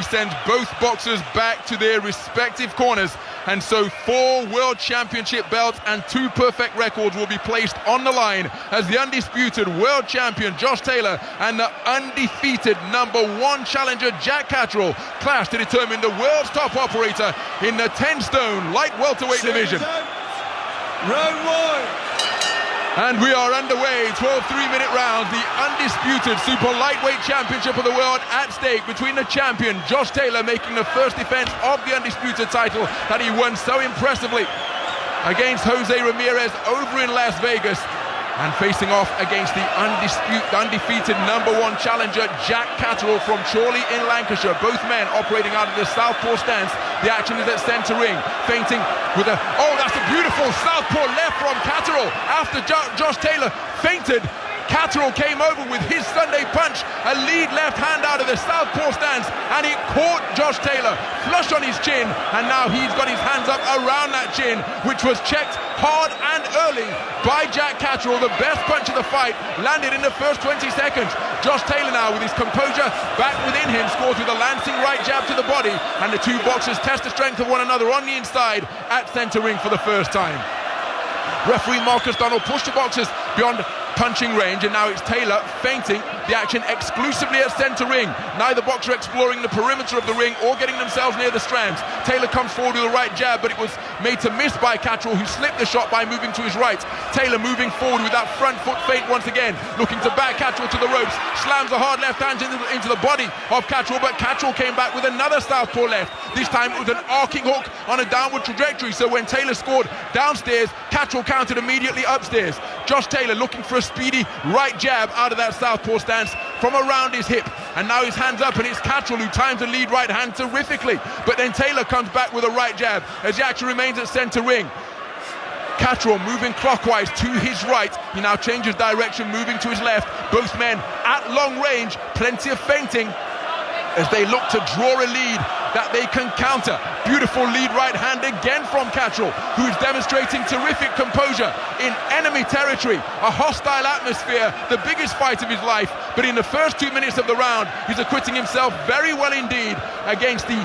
sends both boxers back to their respective corners. And so 4 World Championship belts and 2 perfect records will be placed on the line as the undisputed world champion Josh Taylor and the undefeated #1 challenger Jack Catterall clash to determine the world's top operator in the 10-stone light welterweight division. Round 1. And we are underway, 12 3-minute rounds, the undisputed super lightweight championship of the world at stake between the champion Josh Taylor, making the first defense of the undisputed title that he won so impressively against Jose Ramirez over in Las Vegas, and facing off against the undefeated #1 challenger Jack Catterall from Chorley in Lancashire. Both men operating out of the southpaw stance. The action is at centre ring, feinting with a, oh, that's a beautiful southpaw left from Catterall. After Josh Taylor feinted, Catterall came over with his Sunday punch, a lead left hand out of the southpaw stance, and it caught Josh Taylor flush on his chin, and now he's got his hands up around that chin, which was checked hard and early by Jack Catterall. The best punch of the fight landed in the first 20 seconds. Josh Taylor now, with his composure back within him, scores with a lancing right jab to the body, and the 2 boxers test the strength of one another on the inside at centre ring for the first time. Referee Marcus Donald pushed the boxers beyond punching range, and now it's Taylor feinting the action exclusively at centre ring. Neither boxer exploring the perimeter of the ring or getting themselves near the strands. Taylor comes forward with a right jab, but it was made to miss by Catterall, who slipped the shot by moving to his right. Taylor moving forward with that front foot feint once again, looking to back Catterall to the ropes, slams a hard left hand into the body of Catterall, but Catterall came back with another southpaw left. This time it was an arcing hook on a downward trajectory, so when Taylor scored downstairs, Catterall countered immediately upstairs. Josh Taylor looking for a speedy right jab out of that southpaw stance from around his hip, and now his hands up, and it's Catterall who times the lead right hand terrifically, but then Taylor comes back with a right jab as the action remains at centre ring. Catterall moving clockwise to his right. He now changes direction, moving to his left. Both men at long range, plenty of feinting as they look to draw a lead that they can counter. Beautiful lead right hand again from Catterall, who is demonstrating terrific composure in enemy territory, a hostile atmosphere, the biggest fight of his life, but in the first 2 minutes of the round, he's acquitting himself very well indeed against the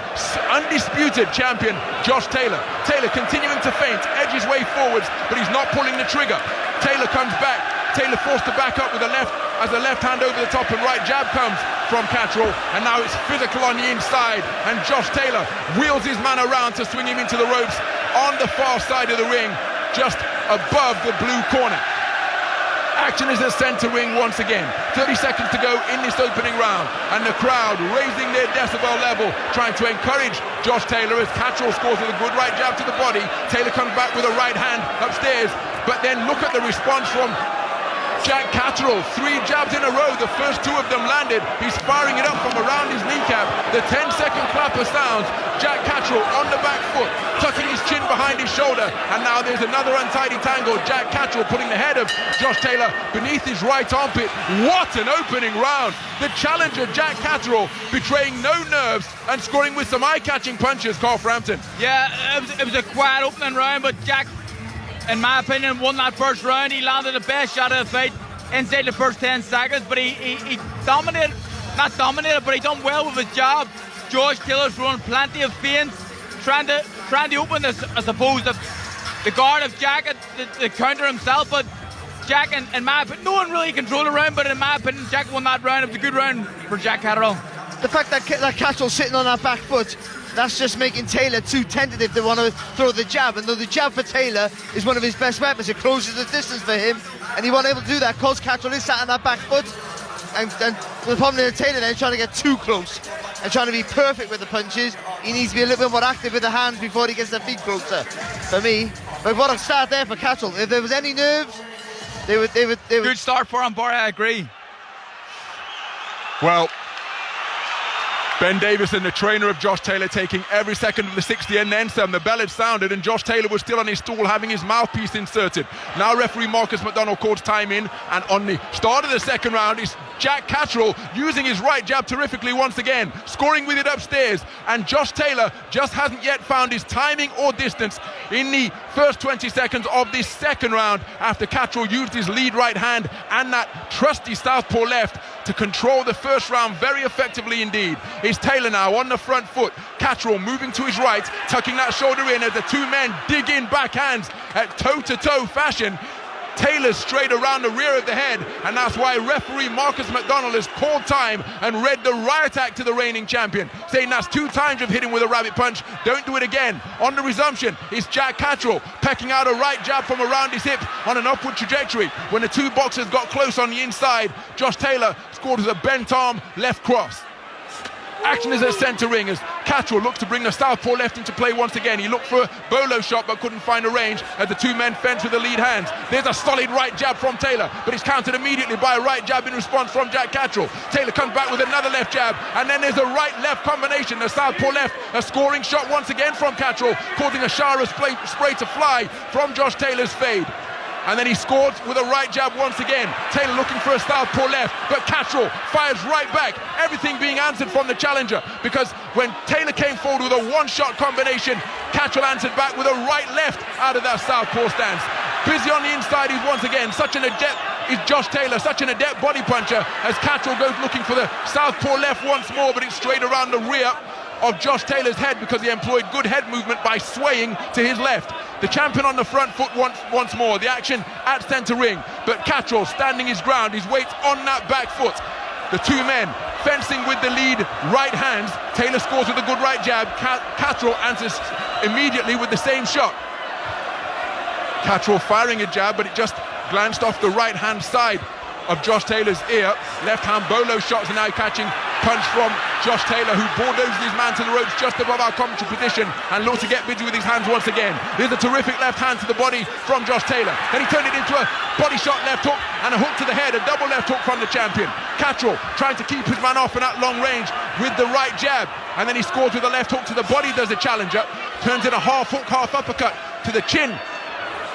undisputed champion, Josh Taylor. Taylor continuing to feint, edge his way forwards, but he's not pulling the trigger. Taylor comes back. Taylor forced to back up with a left, as a left hand over the top, and right jab comes from Catterall, and now it's physical on the inside, and Josh Taylor wheels his man around to swing him into the ropes on the far side of the ring, just above the blue corner. Action is at centre ring once again. 30 seconds to go in this opening round, and the crowd raising their decibel level, trying to encourage Josh Taylor as Catterall scores with a good right jab to the body. Taylor comes back with a right hand upstairs, but then look at the response from Jack Catterall. 3 jabs in a row, the first 2 of them landed. He's firing it up from around his kneecap. The 10-second clapper sounds. Jack Catterall on the back foot, tucking his chin behind his shoulder, and now there's another untidy tangle. Jack Catterall putting the head of Josh Taylor beneath his right armpit. What an opening round! The challenger Jack Catterall betraying no nerves and scoring with some eye-catching punches. Carl Frampton. Yeah, it was a quiet opening round, but Jack, in my opinion, won that first round. He landed the best shot of the fight inside the first 10 seconds, but he dominated, not dominated, but he done well with his job. Josh Taylor's throwing plenty of feints, trying to open this, I suppose, the guard of Jack to counter himself, but Jack, in my opinion, no one really controlled the round, but in my opinion, Jack won that round. It was a good round for Jack Catterall. The fact that Catterall's sitting on that back foot, that's just making Taylor too tentative to want to throw the jab, and though the jab for Taylor is one of his best weapons, it closes the distance for him, and he wasn't able to do that because Catterall is sat on that back foot, and the problem in Taylor then is trying to get too close and trying to be perfect with the punches. He needs to be a little bit more active with the hands before he gets the feet closer, for me. But what a start there for Catterall. If there was any nerves, they would. Good start for him, Barry, I agree. Well, Ben Davison, the trainer of Josh Taylor, taking every second of the 60 and then some. The bell had sounded and Josh Taylor was still on his stool having his mouthpiece inserted. Now referee Marcus McDonald calls time in, and on the start of the second round is Jack Catterall using his right jab terrifically once again, scoring with it upstairs, and Josh Taylor just hasn't yet found his timing or distance in the first 20 seconds of this second round after Catterall used his lead right hand and that trusty southpaw left to control the first round very effectively indeed. It's Taylor now on the front foot. Catterall moving to his right, tucking that shoulder in as the two men dig in backhands at toe-to-toe fashion. Taylor's straight around the rear of the head, and that's why referee Marcus McDonald has called time and read the riot act to the reigning champion, saying that's 2 times you've hit him with a rabbit punch, don't do it again. On the resumption, it's Jack Catterall pecking out a right jab from around his hip on an upward trajectory. When the two boxers got close on the inside, Josh Taylor scored with a bent arm left cross. Action is at centre ring as Catterall looks to bring the southpaw left into play once again. He looked for a bolo shot but couldn't find a range as the two men fence with the lead hands. There's a solid right jab from Taylor, but it's countered immediately by a right jab in response from Jack Catterall. Taylor comes back with another left jab, and then there's a right-left combination. The southpaw left, a scoring shot once again from Catterall, causing a shower of spray to fly from Josh Taylor's fade. And then he scored with a right jab once again. Taylor looking for a southpaw left, but Catterall fires right back. Everything being answered from the challenger, because when Taylor came forward with a one-shot combination, Catterall answered back with a right-left out of that southpaw stance. Busy on the inside, he's once again such an adept. Is Josh Taylor such an adept body puncher as Catterall goes looking for the southpaw left once more, but it's straight around the rear of Josh Taylor's head because he employed good head movement by swaying to his left. The champion on the front foot once more. The action at centre ring, but Catterall standing his ground. His weight's on that back foot. The two men fencing with the lead right hands. Taylor scores with a good right jab. Catterall answers immediately with the same shot. Catterall firing a jab, but it just glanced off the right hand side of Josh Taylor's ear. Left hand bolo shots are now catching punch from Josh Taylor, who bulldozes his man to the ropes just above our commentary position and looks to get busy with his hands once again. There's a terrific left hand to the body from Josh Taylor. Then he turned it into a body shot left hook and a hook to the head, a double left hook from the champion. Catterall trying to keep his man off in that long range with the right jab, and then he scores with a left hook to the body, does the challenger. Turns in a half hook, half uppercut to the chin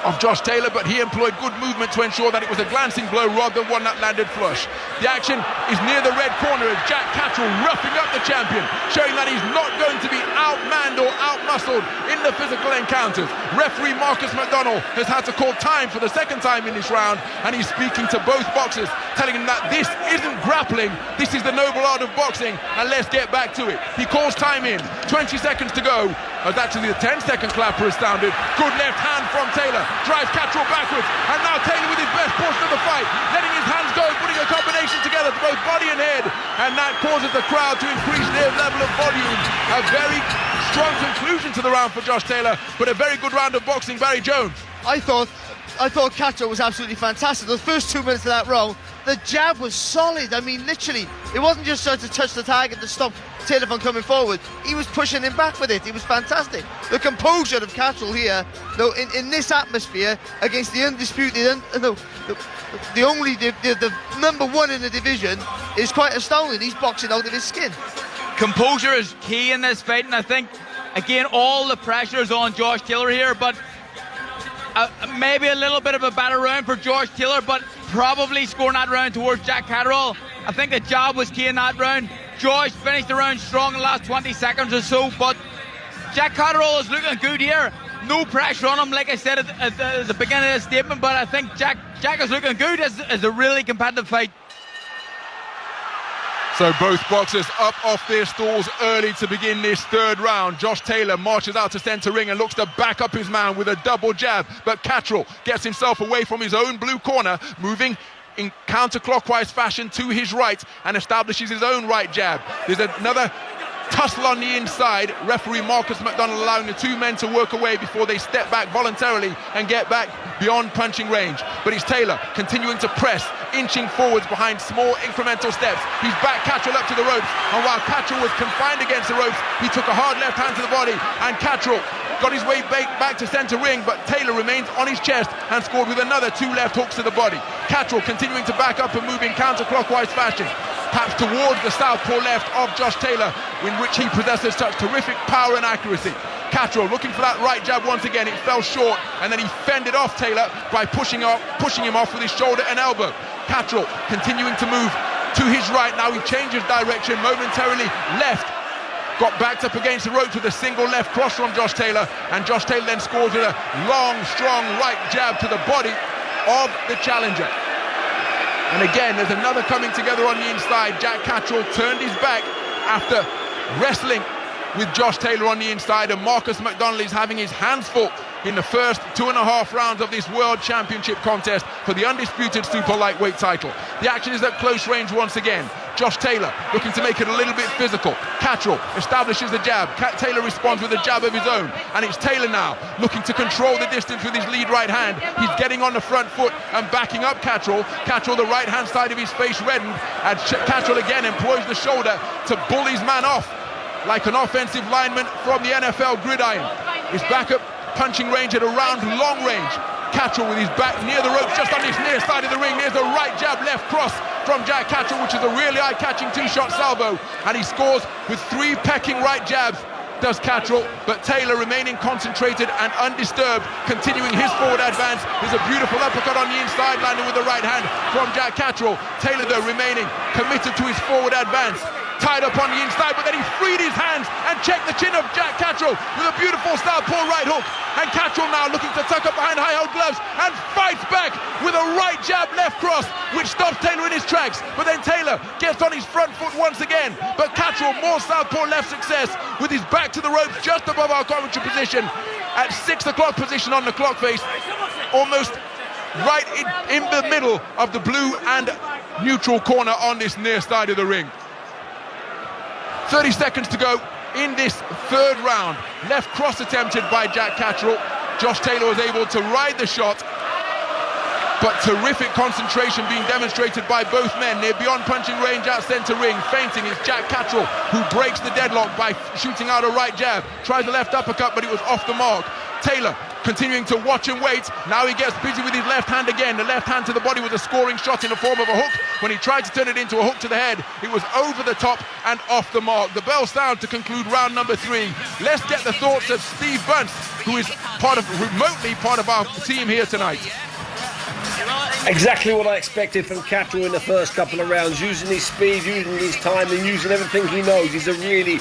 of Josh Taylor, but he employed good movement to ensure that it was a glancing blow rather than one that landed flush. The action is near the red corner as Jack Catterall roughing up the champion, showing that he's not going to be outmanned or outmuscled in the physical encounters. Referee Marcus McDonald has had to call time for the second time in this round, and he's speaking to both boxers, telling them that this isn't grappling, this is the noble art of boxing, and let's get back to it. He calls time in, 20 seconds to go, as actually the 10-second clapper has sounded. Good left hand from Taylor, drives Catterall backwards, and now Taylor with his best portion of the fight, letting his hands go, putting a combination together to both body and head, and that causes the crowd to increase their level of volume. A very strong conclusion to the round for Josh Taylor, but a very good round of boxing. Barry Jones. I thought Catterall was absolutely fantastic. Those first 2 minutes of that round, the jab was solid. I mean, literally, it wasn't just trying to touch the target to stop Taylor from coming forward. He was pushing him back with it. It was fantastic. The composure of Catterall here, though, in this atmosphere against the undisputed, the number one in the division, is quite astounding. He's boxing out of his skin. Composure is key in this fight, and I think, again, all the pressure is on Josh Taylor here, but maybe a little bit of a better round for Josh Taylor, but probably scoring that round towards Jack Catterall. I think the job was key in that round. Josh finished the round strong in the last 20 seconds or so, but Jack Catterall is looking good here. No pressure on him, like I said at the beginning of the statement, but I think Jack is looking good as a really competitive fight. So both boxers up off their stools early to begin this third round. Josh Taylor marches out to centre ring and looks to back up his man with a double jab, but Catterall gets himself away from his own blue corner, moving in counterclockwise fashion to his right and establishes his own right jab. There's another tussle on the inside. Referee Marcus McDonald allowing the two men to work away before they step back voluntarily and get back beyond punching range. But it's Taylor continuing to press, inching forwards behind small incremental steps. He's backed Catterall up to the ropes, and while Catterall was confined against the ropes, he took a hard left hand to the body, and Catterall got his way back to centre ring, but Taylor remains on his chest and scored with another 2 left hooks to the body. Catterall continuing to back up and move in counterclockwise fashion, perhaps towards the southpaw left of Josh Taylor, in which he possesses such terrific power and accuracy. Catterall looking for that right jab once again. It fell short, and then he fended off Taylor by pushing him off with his shoulder and elbow. Catterall continuing to move to his right. Now he changes direction momentarily left. Got backed up against the ropes with a single left cross from Josh Taylor, and Josh Taylor then scores with a long, strong right jab to the body of the challenger. And again, there's another coming together on the inside. Jack Catterall turned his back after wrestling with Josh Taylor on the inside, and Marcus McDonald is having his hands full in the first 2.5 rounds of this World Championship contest for the undisputed super lightweight title. The action is at close range once again. Josh Taylor looking to make it a little bit physical. Catterall establishes the jab. Taylor responds with a jab of his own, and it's Taylor now looking to control the distance with his lead right hand. He's getting on the front foot and backing up Catterall. Catterall, the right hand side of his face reddened, and Catterall again employs the shoulder to bull his man off like an offensive lineman from the NFL gridiron. His backup punching range at around long range. Catterall with his back near the ropes, just on this near side of the ring. There's a right jab, left cross from Jack Catterall, which is a really eye-catching two-shot salvo, and he scores with 3 pecking right jabs, does Catterall, but Taylor remaining concentrated and undisturbed, continuing his forward advance. There's a beautiful uppercut on the inside, landing with the right hand from Jack Catterall. Taylor, though, remaining committed to his forward advance. Tied up on the inside, but then he freed his hands and checked the chin of Jack Catterall with a beautiful southpaw right hook. And Catterall now looking to tuck up behind high-held gloves and fights back with a right jab, left cross, which stops Taylor in his tracks. But then Taylor gets on his front foot once again. But Catterall, more southpaw left success with his back to the ropes just above our commentary position at 6 o'clock position on the clock face, almost right in the middle of the blue and neutral corner on this near side of the ring. 30 seconds to go in this third round. Left cross attempted by Jack Catterall. Josh Taylor was able to ride the shot, but terrific concentration being demonstrated by both men. They're beyond punching range at centre ring. Feinting is Jack Catterall, who breaks the deadlock by shooting out a right jab. Tries a left uppercut, but it was off the mark. Taylor continuing to watch and wait. Now he gets busy with his left hand again. The left hand to the body was a scoring shot in the form of a hook. When he tried to turn it into a hook to the head, it was over the top and off the mark. The bell sounds to conclude round number 3. Let's get the thoughts of Steve Bunce, who is remotely part of our team here tonight. Exactly what I expected from Catterall in the first couple of rounds, using his speed, using his time, and using everything he knows. He's a really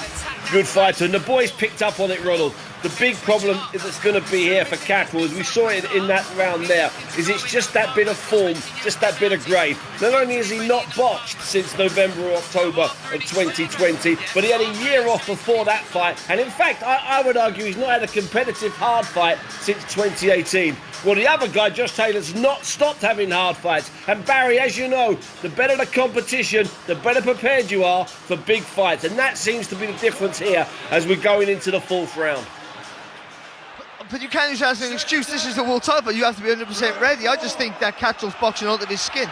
good fighter, and the boys picked up on it, Ronald. The big problem that's going to be here for Catterall, as we saw it in that round there, is it's just that bit of form, just that bit of grade. Not only has he not boxed since November or October of 2020, but he had a year off before that fight. And in fact, I would argue he's not had a competitive hard fight since 2018. Well, the other guy, Josh Taylor's not stopped having hard fights. And Barry, as you know, the better the competition, the better prepared you are for big fights. And that seems to be the difference here as we're going into the 4th round. But you can't use that as an excuse. This is the world title. You have to be 100% ready. I just think that Catterall's boxing out of his skin.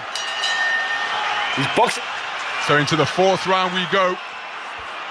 He's boxing. So into the 4th round we go.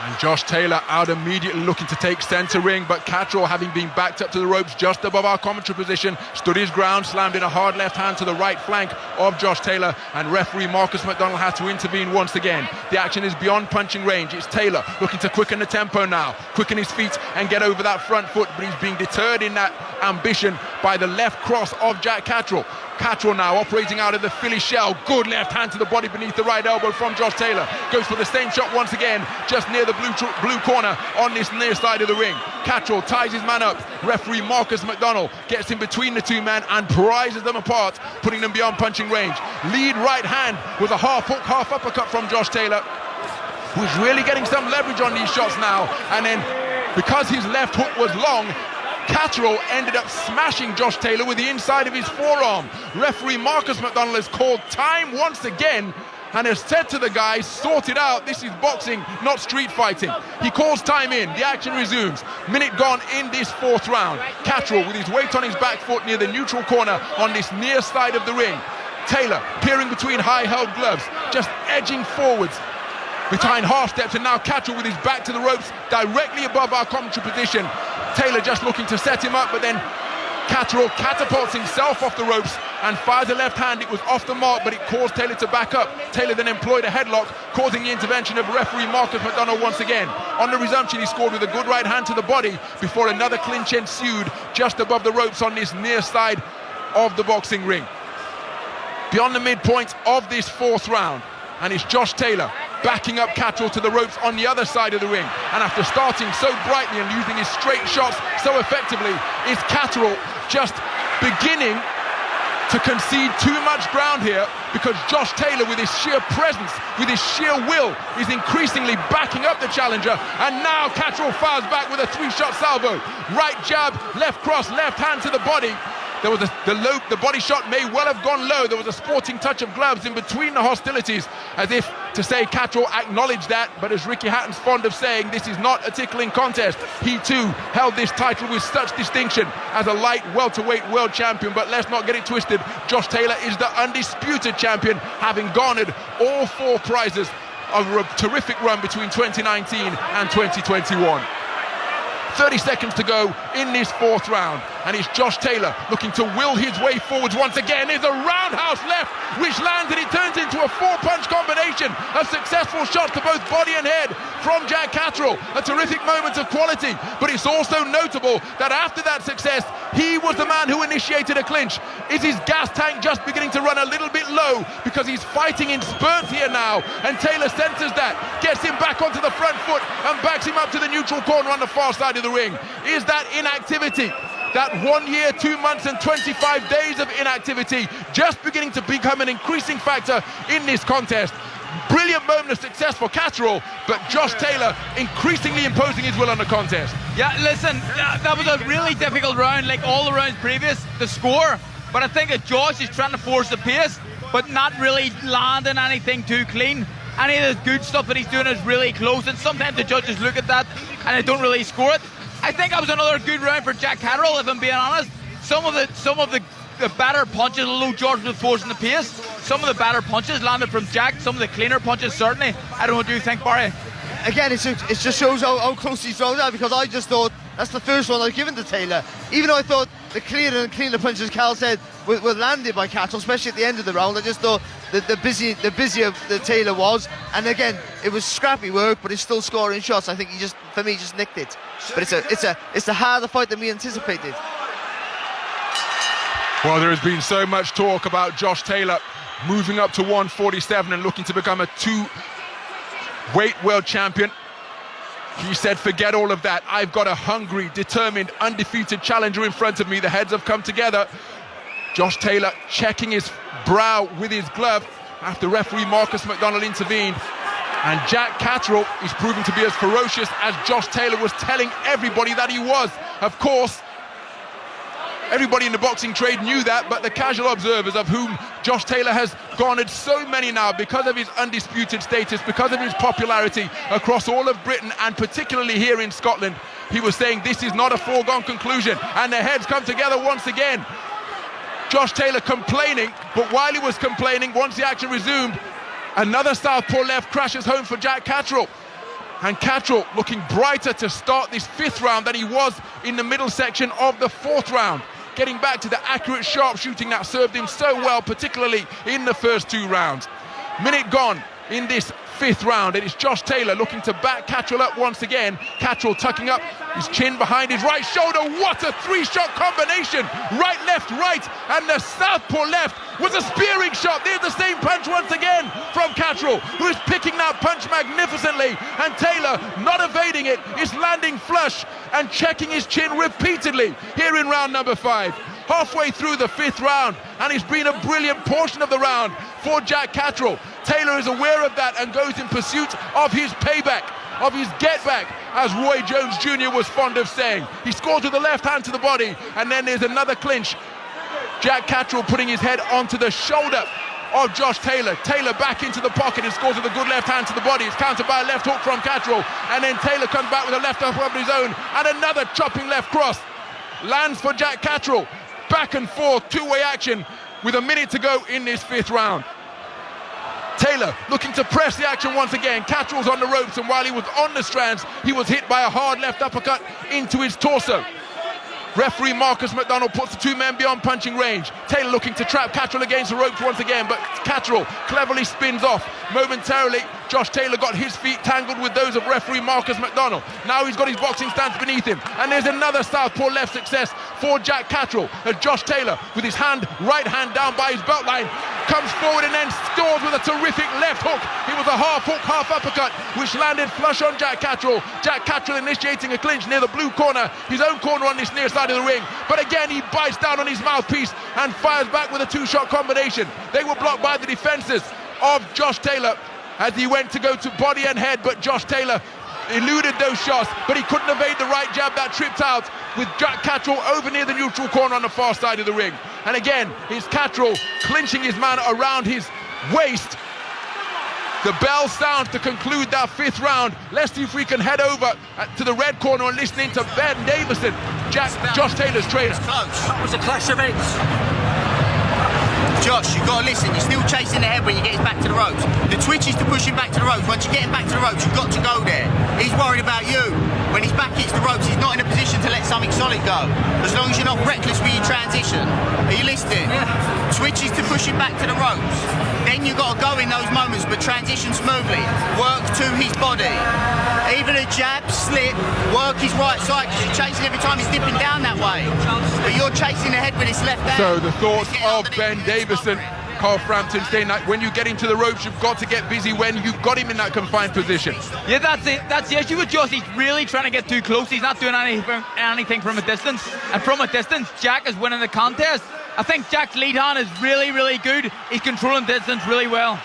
And Josh Taylor out immediately looking to take centre ring, but Catterall, having been backed up to the ropes just above our commentary position, stood his ground, slammed in a hard left hand to the right flank of Josh Taylor, and referee Marcus McDonald had to intervene once again. The action is beyond punching range. It's Taylor looking to quicken the tempo now, quicken his feet and get over that front foot, but he's being deterred in that ambition by the left cross of Jack Catterall. Catterall now operating out of the Philly shell. Good left hand to the body beneath the right elbow from Josh Taylor. Goes for the same shot once again, just near the blue corner on this near side of the ring. Catterall ties his man up. Referee Marcus McDonald gets in between the two men and prizes them apart, putting them beyond punching range. Lead right hand with a half hook, half uppercut from Josh Taylor, who's really getting some leverage on these shots now. And then, because his left hook was long, Catterall ended up smashing Josh Taylor with the inside of his forearm. Referee Marcus McDonald has called time once again and has said to the guys, sort it out, this is boxing, not street fighting. He calls time in, the action resumes. Minute gone in this 4th round. Catterall with his weight on his back foot near the neutral corner on this near side of the ring. Taylor peering between high-held gloves, just edging forwards behind half steps, and now Catterall with his back to the ropes directly above our commentary position. Taylor just looking to set him up, but then Catterall catapults himself off the ropes and fires a left hand. It was off the mark, but it caused Taylor to back up. Taylor then employed a headlock, causing the intervention of referee Marcus McDonald once again. On the resumption, he scored with a good right hand to the body before another clinch ensued just above the ropes on this near side of the boxing ring. Beyond the midpoint of this 4th round, and it's Josh Taylor backing up Catterall to the ropes on the other side of the ring. And after starting so brightly and using his straight shots so effectively, is Catterall just beginning to concede too much ground here because Josh Taylor, with his sheer presence, with his sheer will, is increasingly backing up the challenger. And now Catterall fires back with a 3-shot salvo. Right jab, left cross, left hand to the body. There was the body shot may well have gone low. There was a sporting touch of gloves in between the hostilities, as if to say Catterall acknowledged that. But as Ricky Hatton's fond of saying, this is not a tickling contest. He too held this title with such distinction as a light welterweight world champion. But let's not get it twisted. Josh Taylor is the undisputed champion, having garnered all 4 prizes over a terrific run between 2019 and 2021. 30 seconds to go in this 4th round, and it's Josh Taylor looking to will his way forwards once again. There's a roundhouse left which lands, and it turns into a 4-punch combination of successful shots to both body and head from Jack Catterall. A terrific moment of quality, but it's also notable that after that success, he was the man who initiated a clinch. Is his gas tank just beginning to run a little bit low, because he's fighting in spurts here now, and Taylor senses that, gets him back onto the front foot and backs him up to the neutral corner on the far side of the ring. Is that inactivity, that 1 year, 2 months and 25 days of inactivity, just beginning to become an increasing factor in this contest? Brilliant moment of success for Catterall, but Josh Taylor increasingly imposing his will on the contest. Yeah, listen, that was a really difficult round, like all the rounds previous, the score. But I think that Josh is trying to force the pace, but not really landing anything too clean. Any of the good stuff that he's doing is really close, and sometimes the judges look at that and they don't really score it. I think that was another good round for Jack Catterall, if I'm being honest. Some of the better punches, although George was forcing the pace, some of the better punches landed from Jack, some of the cleaner punches certainly. I don't know, what do you think, Barry? Again, it just shows how close these rounds are, because I just thought that's the first one I've given to Taylor. Even though I thought the cleaner punches, Cal said, were landed by Catterall, especially at the end of the round. I just thought that the busier the Taylor was, and again, it was scrappy work, but he's still scoring shots. I think he just nicked it. But it's a harder fight than we anticipated. Well, there has been so much talk about Josh Taylor moving up to 147 and looking to become a 2-weight world champion. He said, forget all of that. I've got a hungry, determined, undefeated challenger in front of me. The heads have come together. Josh Taylor checking his brow with his glove after referee Marcus McDonald intervened. And Jack Catterall is proving to be as ferocious as Josh Taylor was telling everybody that he was. Of course, everybody in the boxing trade knew that, but the casual observers, of whom Josh Taylor has garnered so many now because of his undisputed status, because of his popularity across all of Britain and particularly here in Scotland, he was saying this is not a foregone conclusion, and the heads come together once again. Josh Taylor complaining, but while he was complaining, once the action resumed, another southpaw left crashes home for Jack Catterall. And Catterall looking brighter to start this 5th round than he was in the middle section of the 4th round. Getting back to the accurate sharpshooting that served him so well, particularly in the first 2 rounds. Minute gone in this 5th round. It is Josh Taylor looking to back Catterall up once again. Catterall tucking up his chin behind his right shoulder. What a 3-shot combination. Right, left, right, and the southpaw left was a spearing shot. There's the same punch once again from Catterall, who is picking that punch magnificently, and Taylor, not evading it, is landing flush and checking his chin repeatedly here in round number 5. Halfway through the 5th round, and it's been a brilliant portion of the round for Jack Catterall. Taylor is aware of that and goes in pursuit of his payback, of his get back, as Roy Jones Jr. was fond of saying. He scores with the left hand to the body, and then there's another clinch. Jack Catterall putting his head onto the shoulder of Josh Taylor. Taylor back into the pocket and scores with a good left hand to the body. It's countered by a left hook from Catterall, and then Taylor comes back with a left hook of his own, and another chopping left cross. Lands for Jack Catterall. Back and forth, 2-way action with a minute to go in this 5th round. Taylor looking to press the action once again. Catterall's on the ropes, and while he was on the strands, he was hit by a hard left uppercut into his torso. Referee Marcus McDonald puts the 2 men beyond punching range. Taylor looking to trap Catterall against the ropes once again, but Catterall cleverly spins off. Momentarily, Josh Taylor got his feet tangled with those of referee Marcus McDonald. Now he's got his boxing stance beneath him, and there's another southpaw left success for Jack Catterall, as Josh Taylor, with his right hand down by his belt line, comes forward and then scores with a terrific left hook. It was a half hook, half uppercut, which landed flush on Jack Catterall. Jack Catterall initiating a clinch near the blue corner, his own corner on this near side of the ring. But again, he bites down on his mouthpiece and fires back with a two-shot combination. They were blocked by the defenses of Josh Taylor as he went to go to body and head, but Josh Taylor eluded those shots, but he couldn't evade the right jab that tripped out with Jack Catterall over near the neutral corner on the far side of the ring. And again, it's Catterall clinching his man around his waist. The bell sounds to conclude that 5th round. Let's see if we can head over to the red corner and listen in to Ben Davison, Josh Taylor's trainer. Close. That was a clash of heads. Josh, you've got to listen. You're still chasing the head when you get back to the ropes. The twitch is to push him back to the ropes. Once you get him back to the ropes, you've got to go there. He's worried about you. When his back hits the ropes, he's not in a position to let something solid go. As long as you're not reckless with your transition. Are you listening? Yeah. Twitch is to push him back to the ropes. Then you've got to go in those moments, but transition smoothly. Work to his body. Even a jab, slip, work his right side, because you're chasing every time he's dipping down that way. But you're chasing the head with his left hand. So the thoughts of Ben Davison, Carl Frampton saying that when you get him to the ropes, you've got to get busy when you've got him in that confined position. Yeah, that's it. That's the issue with Josh. He's really trying to get too close. He's not doing anything from a distance. And from a distance, Jack is winning the contest. I think Jack's lead hand is really, really good. He's controlling distance really well.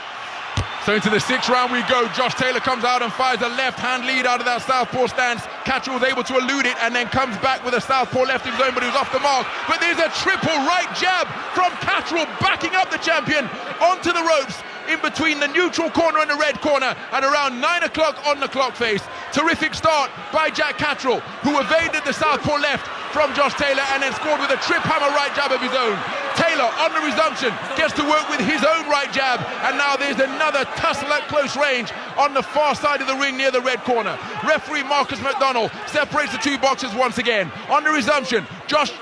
So into the 6th round we go. Josh Taylor comes out and fires a left-hand lead out of that southpaw stance. Catterall was able to elude it and then comes back with a southpaw left of his own, but he was off the mark. But there's a triple right jab from Catterall, backing up the champion onto the ropes in between the neutral corner and the red corner at around 9 o'clock on the clock face. Terrific start by Jack Catterall, who evaded the southpaw left from Josh Taylor and then scored with a trip hammer right jab of his own. Taylor, on the resumption, gets to work with his own right jab, and now there's another tussle at close range on the far side of the ring near the red corner. Referee Marcus McDonald separates the two boxers once again. On the resumption, Josh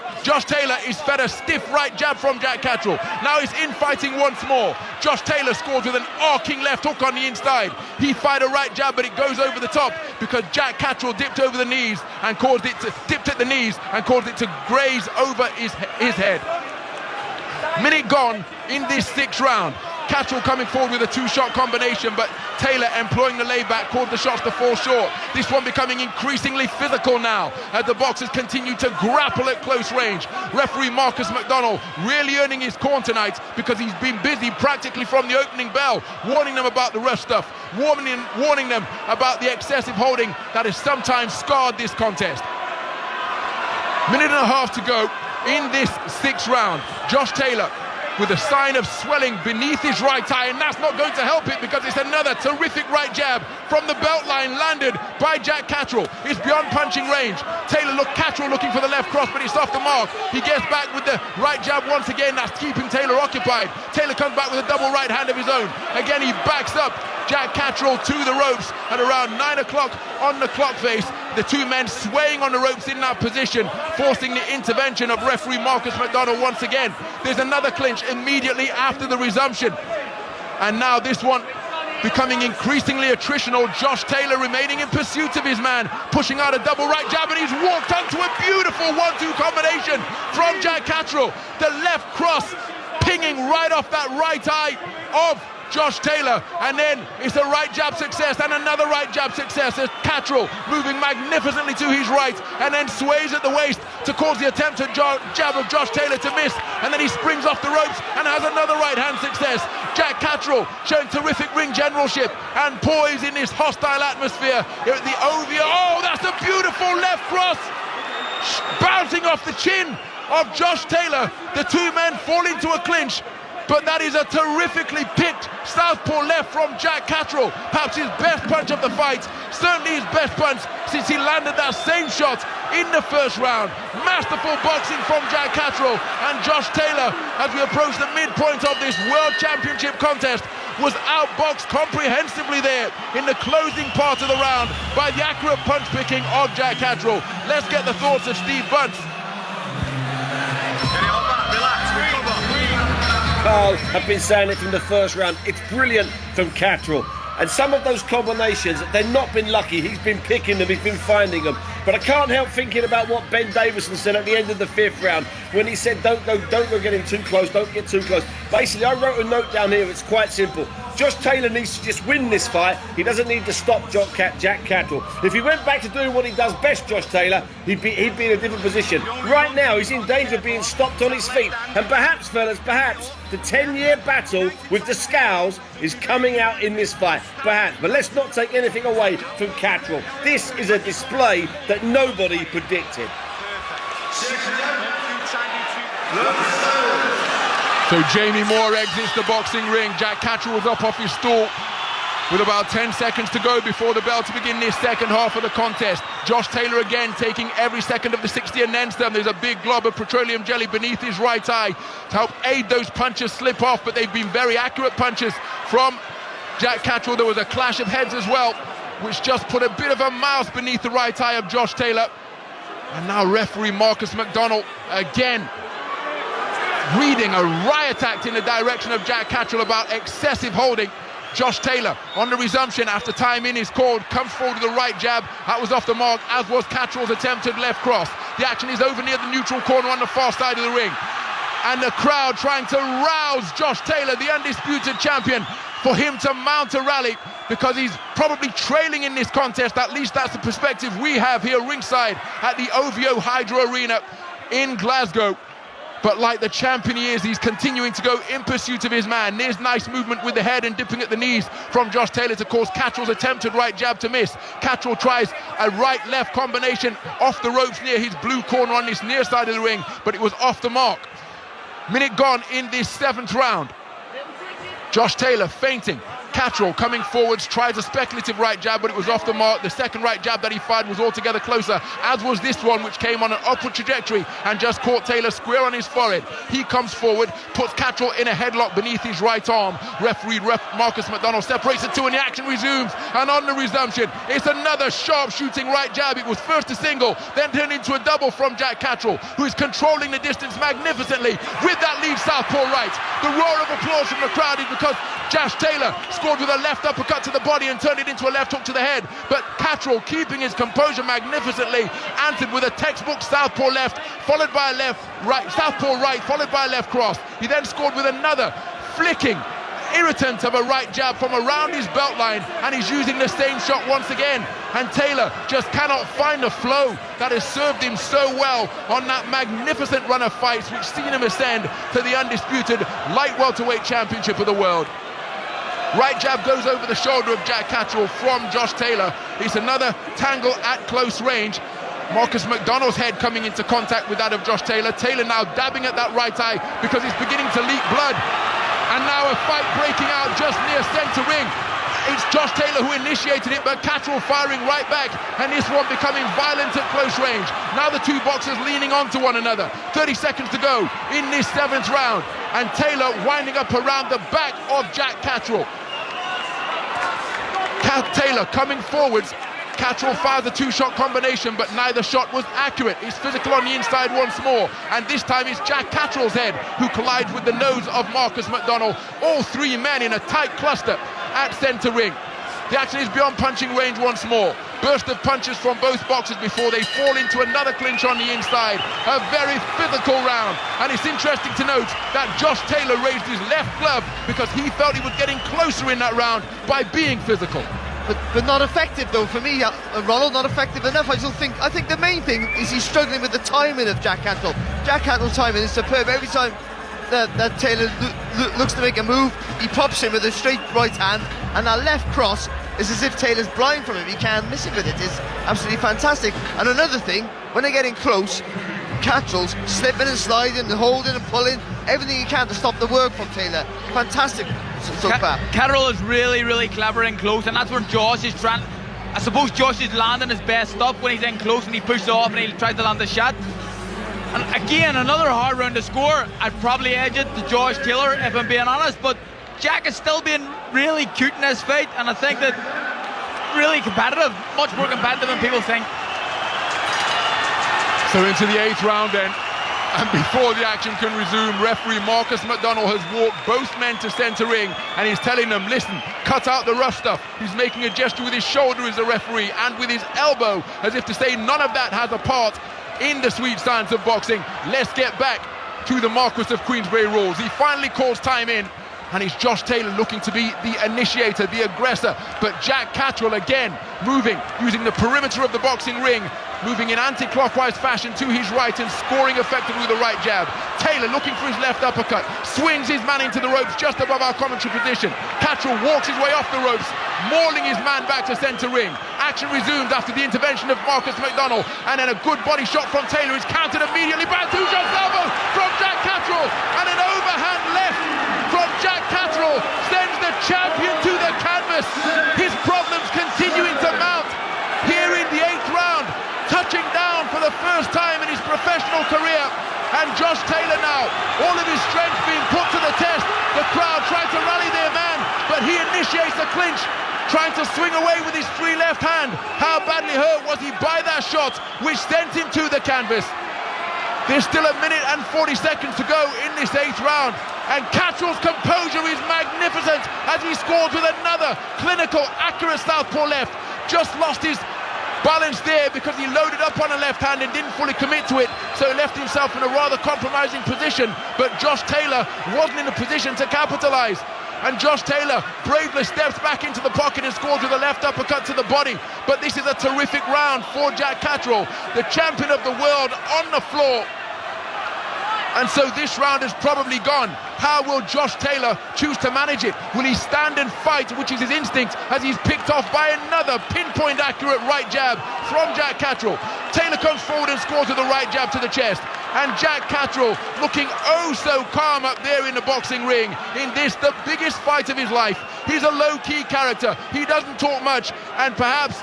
Taylor is fed a stiff right jab from Jack Catterall. Now he's infighting once more. Josh Taylor scores with an arcing left hook on the inside. He fired a right jab, but it goes over the top because Jack Catterall dipped over the knees and dipped at the knees and caused it to graze over his head. Minute gone in this 6th round. Catterall coming forward with a two-shot combination, but Taylor employing the layback caused the shots to fall short. This one becoming increasingly physical now as the boxers continue to grapple at close range. Referee Marcus McDonald really earning his corn tonight because he's been busy practically from the opening bell, warning them about the rough stuff, warning them about the excessive holding that has sometimes scarred this contest. Minute and a half to go in this 6th round. Josh Taylor with a sign of swelling beneath his right eye, and that's not going to help it because it's another terrific right jab from the belt line landed by Jack Catterall. It's beyond punching range. Catterall looking for the left cross, but it's off the mark. He gets back with the right jab once again. That's keeping Taylor occupied. Taylor comes back with a double right hand of his own. Again, he backs up Jack Catterall to the ropes at around 9 o'clock on the clock face. The two men swaying on the ropes in that position, forcing the intervention of referee Marcus McDonald once again. There's another clinch immediately after the resumption. And now this one becoming increasingly attritional. Josh Taylor remaining in pursuit of his man, pushing out a double right jab, and he's walked onto a beautiful 1-2 combination from Jack Catterall. The left cross pinging right off that right eye of Josh Taylor, and then it's a right jab success and another right jab success as Catterall moving magnificently to his right and then sways at the waist to cause the attempt at jab of Josh Taylor to miss, and then he springs off the ropes and has another right hand success. Jack Catterall showing terrific ring generalship and poise in this hostile atmosphere here at the OVO. Oh, that's a beautiful left cross bouncing off the chin of Josh Taylor. The two men fall into a clinch, but that is a terrifically picked southpaw left from Jack Catterall. Perhaps his best punch of the fight. Certainly his best punch since he landed that same shot in the 1st round. Masterful boxing from Jack Catterall. And Josh Taylor, as we approach the midpoint of this World Championship contest, was outboxed comprehensively there in the closing part of the round by the accurate punch picking of Jack Catterall. Let's get the thoughts of Steve Bunce. Carl have been saying it from the 1st round. It's brilliant from Catterall. And some of those combinations, they've not been lucky. He's been picking them, he's been finding them. But I can't help thinking about what Ben Davison said at the end of the 5th round when he said, don't go getting too close, don't get too close. Basically, I wrote a note down here, it's quite simple. Josh Taylor needs to just win this fight. He doesn't need to stop Jack Catterall. If he went back to doing what he does best, Josh Taylor, he'd be in a different position. Right now, he's in danger of being stopped on his feet. And perhaps, fellas, perhaps the 10-year battle with the Scowls is coming out in this fight. Perhaps. But let's not take anything away from Catterall. This is a display that nobody predicted. So Jamie Moore exits the boxing ring. Jack Catterall was up off his stool with about 10 seconds to go before the bell to begin this second half of the contest. Josh Taylor again taking every second of the 60 and then some. There's a big glob of petroleum jelly beneath his right eye to help aid those punches slip off, but they've been very accurate punches from Jack Catterall. There was a clash of heads as well, which just put a bit of a mouse beneath the right eye of Josh Taylor. And now referee Marcus McDonald again reading a riot act in the direction of Jack Catterall about excessive holding. Josh Taylor on the resumption after time in is called, comes forward with the right jab. That was off the mark, as was Catterall's attempted left cross. The action is over near the neutral corner on the far side of the ring. And the crowd trying to rouse Josh Taylor, the undisputed champion, for him to mount a rally, because he's probably trailing in this contest. At least that's the perspective we have here ringside at the OVO Hydro Arena in Glasgow. But like the champion he is, he's continuing to go in pursuit of his man. There's nice movement with the head and dipping at the knees from Josh Taylor to cause Catterall's attempted right jab to miss. Catterall tries a right-left combination off the ropes near his blue corner on this near side of the ring, but it was off the mark. Minute gone in this 7th round. Josh Taylor feinting. Catterall coming forwards, tries a speculative right jab, but it was off the mark. The second right jab that he fired was altogether closer, as was this one, which came on an upward trajectory and just caught Taylor square on his forehead. He comes forward, puts Catterall in a headlock beneath his right arm. Referee Marcus McDonald separates the two and the action resumes. And on the resumption, it's another sharp shooting right jab. It was first a single, then turned into a double from Jack Catterall, who is controlling the distance magnificently with that lead southpaw right. The roar of applause from the crowd is because Josh Taylor scored with a left uppercut to the body and turned it into a left hook to the head. But Catterall, keeping his composure magnificently, answered with a textbook southpaw left, followed by a southpaw right, followed by a left cross. He then scored with another flicking irritant of a right jab from around his belt line, and he's using the same shot once again. And Taylor just cannot find the flow that has served him so well on that magnificent run of fights which seen him ascend to the undisputed light welterweight championship of the world. Right jab goes over the shoulder of Jack Catterall from Josh Taylor. It's another tangle at close range. Marcus McDonald's head coming into contact with that of Josh Taylor. Taylor now dabbing at that right eye because he's beginning to leak blood. And now a fight breaking out just near centre ring. It's Josh Taylor who initiated it, but Catterall firing right back, and this one becoming violent at close range. Now the two boxers leaning onto one another. 30 seconds to go in this 7th round, and Taylor winding up around the back of Jack Catterall. Taylor coming forwards. Catterall fires a two-shot combination, but neither shot was accurate. He's physical on the inside once more, and this time it's Jack Catterall's head who collides with the nose of Marcus McDonald. All three men in a tight cluster at centre ring. The action is beyond punching range once more. Burst of punches from both boxers before they fall into another clinch on the inside. A very physical round, and it's interesting to note that Josh Taylor raised his left glove because he felt he was getting closer in that round by being physical. But not effective though for me, Ronald. Not effective enough. I think the main thing is he's struggling with the timing of Jack Catterall. Jack Catterall's timing is superb. Every time that Taylor looks to make a move, he pops him with a straight right hand, and that left cross is as if Taylor's blind from him. He can't miss it with it. It's absolutely fantastic. And another thing, when they're getting close, Catterall's slipping and sliding and holding and pulling everything he can to stop the work from Taylor. Fantastic so far. Catterall is really, really clever and close, and that's where Josh is trying. I suppose Josh is landing his best stuff when he's in close and he pushes off and he tries to land the shot. And again, another hard round to score. I'd probably edge it to Josh Taylor if I'm being honest, but Jack is still being really cute in this fight, and I think that really competitive, much more competitive than people think. So into the 8th round then, And before the action can resume, referee Marcus McDonald has walked both men to centre ring, and he's telling them, listen, cut out the rough stuff. He's making a gesture with his shoulder as a referee and with his elbow, as if to say none of that has a part in the sweet science of boxing. Let's get back to the Marquis of Queensberry rules. He finally calls time in, and it's Josh Taylor looking to be the initiator, the aggressor. But Jack Catterall again moving, using the perimeter of the boxing ring, moving in anti-clockwise fashion to his right and scoring effectively with the right jab. Taylor looking for his left uppercut, swings his man into the ropes just above our commentary position. Catterall walks his way off the ropes, mauling his man back to centre ring. Action resumes after the intervention of Marcus McDonald, and then a good body shot from Taylor is countered immediately by a two-shot elbow from Jack Catterall, and an overhand left from Jack Catterall sends the champion to the canvas. His problems continuing to mount here in the 8th round, touching down for the first time in his professional career. And Josh Taylor now, all of his strength being put to the test. The crowd trying to rally their man, but he initiates the clinch, trying to swing away with his free left hand. How badly hurt was he by that shot, which sent him to the canvas? There's still 1 minute and 40 seconds to go in this 8th round, and Catterall's composure is magnificent as he scores with another clinical, accurate southpaw left. Just lost his balance there because he loaded up on a left hand and didn't fully commit to it, so he left himself in a rather compromising position. But Josh Taylor wasn't in a position to capitalize, and Josh Taylor bravely steps back into the pocket and scores with a left uppercut to the body. But this is a terrific round for Jack Catterall, the champion of the world, on the floor. And so this round is probably gone. How will Josh Taylor choose to manage it? Will he stand and fight, which is his instinct, as he's picked off by another pinpoint accurate right jab from Jack Catterall? Taylor comes forward and scores with a right jab to the chest. And Jack Catterall looking oh so calm up there in the boxing ring in this, the biggest fight of his life. He's a low-key character. He doesn't talk much, and perhaps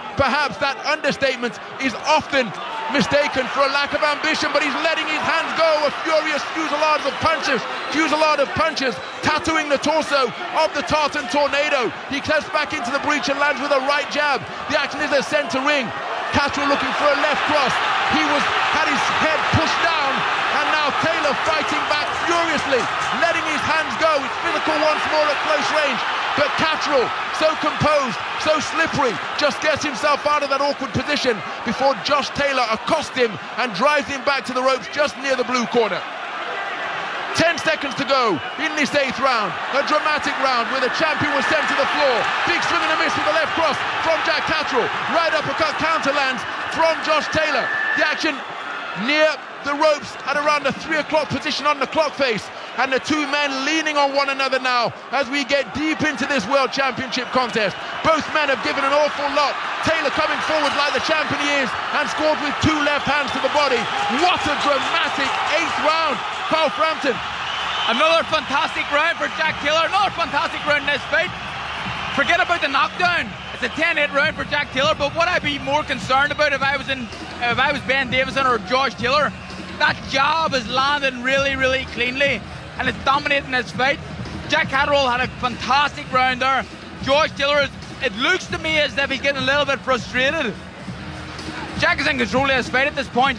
that understatement is often mistaken for a lack of ambition, but he's letting his hands go. A furious fusillade of punches, tattooing the torso of the Tartan Tornado. He steps back into the breach and lands with a right jab. The action is a centre ring. Catterall looking for a left cross. He had his head pushed down, and now Taylor fighting back furiously, letting his hands go. It's physical once more at close range, but Catterall, so composed, so slippery, just gets himself out of that awkward position before Josh Taylor accosts him and drives him back to the ropes just near the blue corner. 10 seconds to go in this 8th round, a dramatic round where the champion was sent to the floor. Big swing and a miss with the left cross from Jack Catterall. Right uppercut counter lands from Josh Taylor. The action near the ropes at around the 3 o'clock position on the clock face, and the two men leaning on one another now as we get deep into this World Championship contest. Both men have given an awful lot. Taylor coming forward like the champion he is and scored with 2 left hands to the body. What a dramatic 8th round. Carl Frampton. Another fantastic round for Jack Taylor. Another fantastic round in this fight. Forget about the knockdown. It's a 10-8 round for Jack Taylor, but what I'd be more concerned about if I was Ben Davison or Josh Taylor, that jab is landing really, really cleanly, and it's dominating this fight. Jack Catterall had a fantastic round there. Josh Taylor, it looks to me as if he's getting a little bit frustrated. Jack is in control of this fight at this point.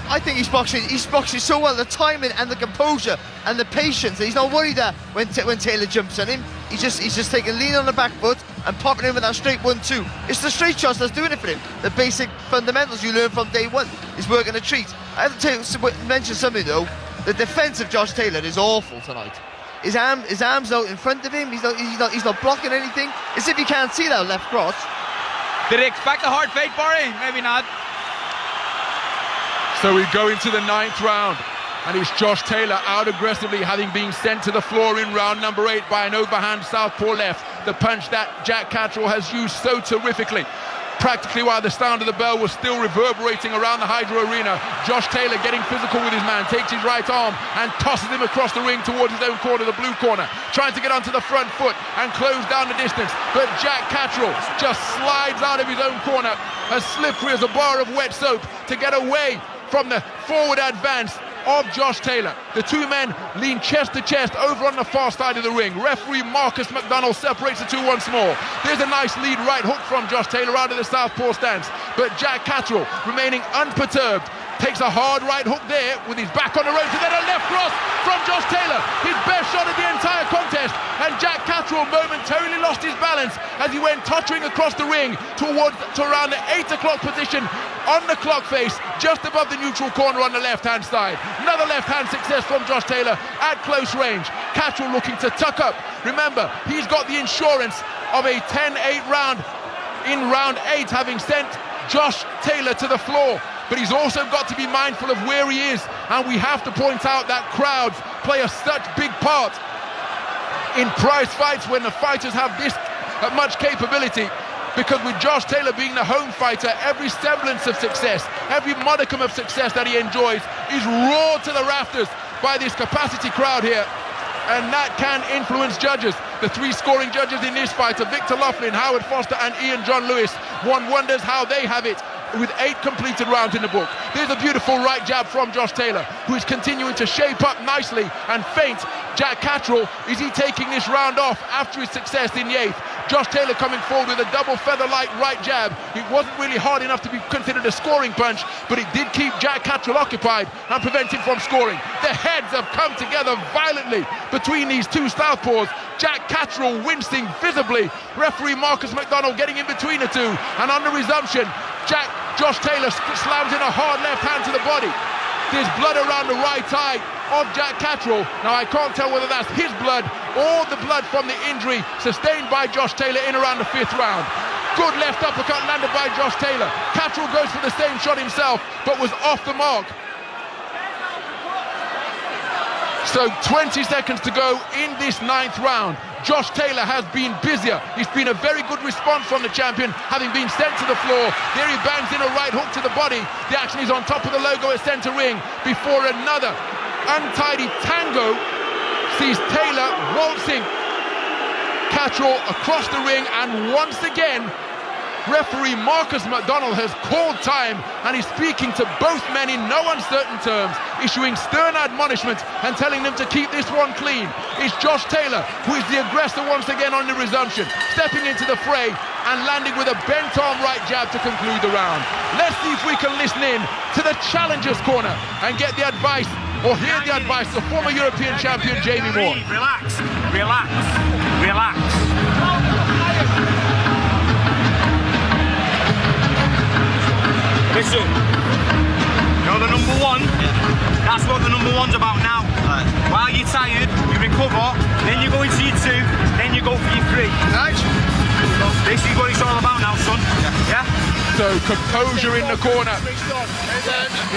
I think he's boxing so well, the timing and the composure and the patience. He's not worried that when Taylor jumps on him, he's just taking lean on the back foot and popping in with that straight 1-2. It's the straight shots that's doing it for him. The basic fundamentals you learn from day one is working a treat. I have to mention something though. The defence of Josh Taylor is awful tonight. His arms out in front of him. He's not blocking anything. As if he can't see that left cross. Did he expect a hard fight, Barry? Maybe not. So we go into the 9th round, and it's Josh Taylor out aggressively, having been sent to the floor in round number 8 by an overhand southpaw left, the punch that Jack Catterall has used so terrifically. Practically while the sound of the bell was still reverberating around the Hydro Arena, Josh Taylor getting physical with his man, takes his right arm and tosses him across the ring towards his own corner, the blue corner, trying to get onto the front foot and close down the distance. But Jack Catterall just slides out of his own corner, as slippery as a bar of wet soap, to get away from the forward advance of Josh Taylor. The two men lean chest to chest over on the far side of the ring. Referee Marcus McDonald separates the two once more. There's a nice lead right hook from Josh Taylor out of the southpaw stance, but Jack Catterall remaining unperturbed, takes a hard right hook there with his back on the ropes, and then a left cross from Josh Taylor, his best shot of the entire contest, and Jack Catterall momentarily lost his balance as he went tottering across the ring to around the 8 o'clock position on the clock face, just above the neutral corner on the left-hand side. Another left-hand success from Josh Taylor at close range. Catterall looking to tuck up. Remember, he's got the insurance of a 10-8 round in round 8, having sent Josh Taylor to the floor. But he's also got to be mindful of where he is, and we have to point out that crowds play such big part in prize fights when the fighters have this much capability, because with Josh Taylor being the home fighter, every semblance of success, every modicum of success that he enjoys is roared to the rafters by this capacity crowd here, and that can influence judges. The 3 scoring judges in this fight are Victor Loughlin, Howard Foster and Ian John Lewis. One wonders how they have it with 8 completed rounds in the book. There's a beautiful right jab from Josh Taylor, who is continuing to shape up nicely and feint Jack Catterall. Is he taking this round off after his success in the 8th? Josh Taylor coming forward with a double feather-light right jab. It wasn't really hard enough to be considered a scoring punch, but it did keep Jack Catterall occupied and prevent him from scoring. The heads have come together violently between these two southpaws. Jack Catterall wincing visibly. Referee Marcus McDonald getting in between the two, and on the resumption, Josh Taylor slams in a hard left hand to the body. There's blood around the right eye of Jack Catterall. Now I can't tell whether that's his blood or the blood from the injury sustained by Josh Taylor in around the 5th round. Good left uppercut landed by Josh Taylor. Catterall goes for the same shot himself, but was off the mark. So 20 seconds to go in this 9th round. Josh Taylor has been busier. It's been a very good response from the champion, having been sent to the floor. There he bangs in a right hook to the body. The action is on top of the logo at centre ring before another untidy tango sees Taylor waltzing Catterall across the ring, and once again referee Marcus McDonald has called time and is speaking to both men in no uncertain terms, issuing stern admonishments and telling them to keep this one clean. It's Josh Taylor who is the aggressor once again on the resumption, stepping into the fray and landing with a bent arm right jab to conclude the round. Let's see if we can listen in to the challenger's corner and get the advice, or hear the advice of former European champion Jamie Moore. Relax, relax, relax. Listen, you're the number one. That's what the number one's about now. Right. While you're tired, you recover, then you go into your 2, then you go for your 3. Right? This is what it's all about now, son. Yeah? So composure in the corner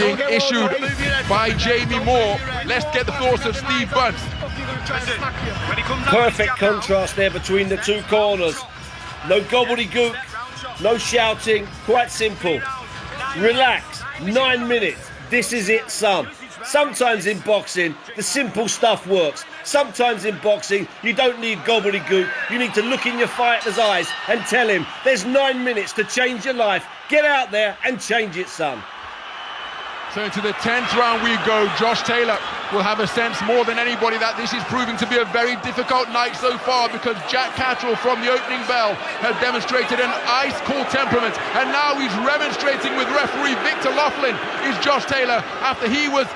being issued by Jamie Moore. Let's get the thoughts of Steve Bunce. Perfect contrast there between the 2 corners. No gobbledygook, no shouting, quite simple. Relax, 9 minutes, this is it, son. Sometimes in boxing, the simple stuff works. Sometimes in boxing, you don't need gobbledygook. You need to look in your fighter's eyes and tell him there's 9 minutes to change your life. Get out there and change it, son. So into the 10th round we go. Josh Taylor will have a sense more than anybody that this is proving to be a very difficult night so far, because Jack Catterall from the opening bell has demonstrated an ice-cold temperament, and now he's remonstrating with referee Victor Loughlin. Is Josh Taylor, after he was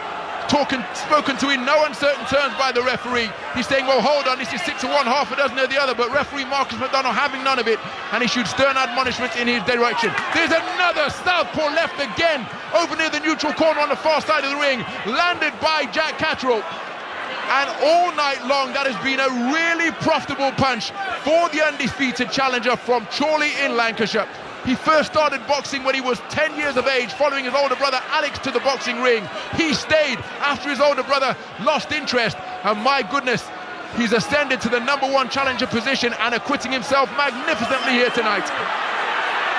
spoken to in no uncertain terms by the referee. He's saying, well, hold on, this is 6-1, half a dozen of the other, but referee Marcus McDonald having none of it, and issued stern admonishments in his direction. There's another southpaw left again, over near the neutral corner on the far side of the ring, landed by Jack Catterall. And all night long, that has been a really profitable punch for the undisputed challenger from Chorley in Lancashire. He first started boxing when he was 10 years of age, following his older brother Alex to the boxing ring. He stayed after his older brother lost interest, and my goodness, he's ascended to the #1 challenger position and acquitting himself magnificently here tonight.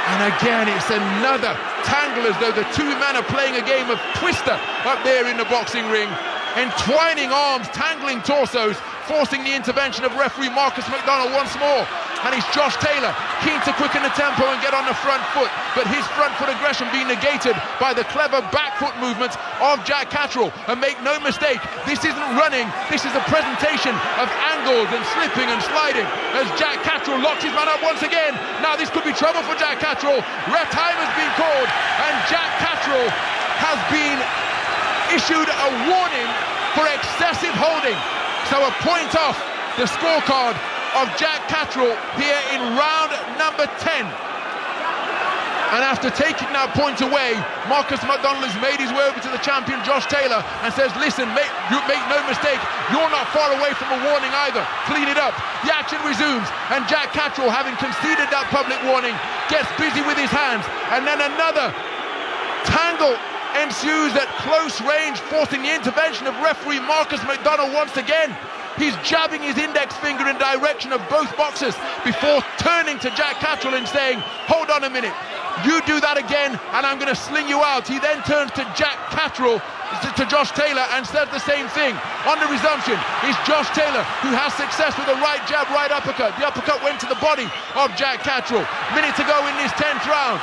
And again, it's another tangle, as though the 2 men are playing a game of Twister up there in the boxing ring. Entwining arms, tangling torsos, forcing the intervention of referee Marcus McDonald once more. And it's Josh Taylor, keen to quicken the tempo and get on the front foot, but his front foot aggression being negated by the clever back foot movements of Jack Catterall. And make no mistake, this isn't running, this is a presentation of angles and slipping and sliding, as Jack Catterall locks his man up once again. Now this could be trouble for Jack Catterall. Ref time has been called, and Jack Catterall has been issued a warning for excessive holding. So a point off the scorecard of Jack Catterall here in round number 10. And after taking that point away, Marcus McDonald has made his way over to the champion Josh Taylor and says, listen, make no mistake, you're not far away from a warning either. Clean it up. The action resumes, and Jack Catterall, having conceded that public warning, gets busy with his hands, and then another tangle ensues at close range, forcing the intervention of referee Marcus McDonald once again. He's jabbing his index finger in direction of both boxers before turning to Jack Catterall and saying, hold on a minute, you do that again and I'm going to sling you out. He then turns to Jack Catterall, to Josh Taylor, and says the same thing. On the resumption is Josh Taylor, who has success with a right jab, right uppercut. The uppercut went to the body of Jack Catterall. Minute to go in this 10th round.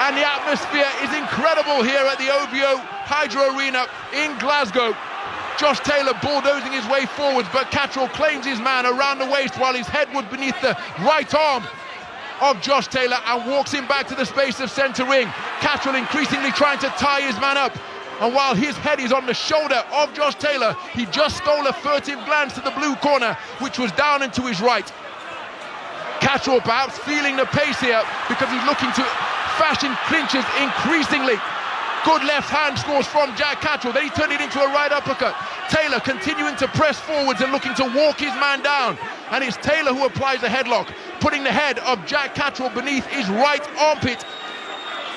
And the atmosphere is incredible here at the OVO Hydro Arena in Glasgow. Josh Taylor bulldozing his way forwards, but Catterall claims his man around the waist while his head was beneath the right arm of Josh Taylor and walks him back to the space of centre ring. Catterall increasingly trying to tie his man up, and while his head is on the shoulder of Josh Taylor, he just stole a furtive glance to the blue corner, which was down and to his right. Catterall perhaps feeling the pace here because he's looking to fashion clinches increasingly. Good left hand scores from Jack Catterall, then he turned it into a right uppercut. Taylor continuing to press forwards and looking to walk his man down, and it's Taylor who applies a headlock, putting the head of Jack Catterall beneath his right armpit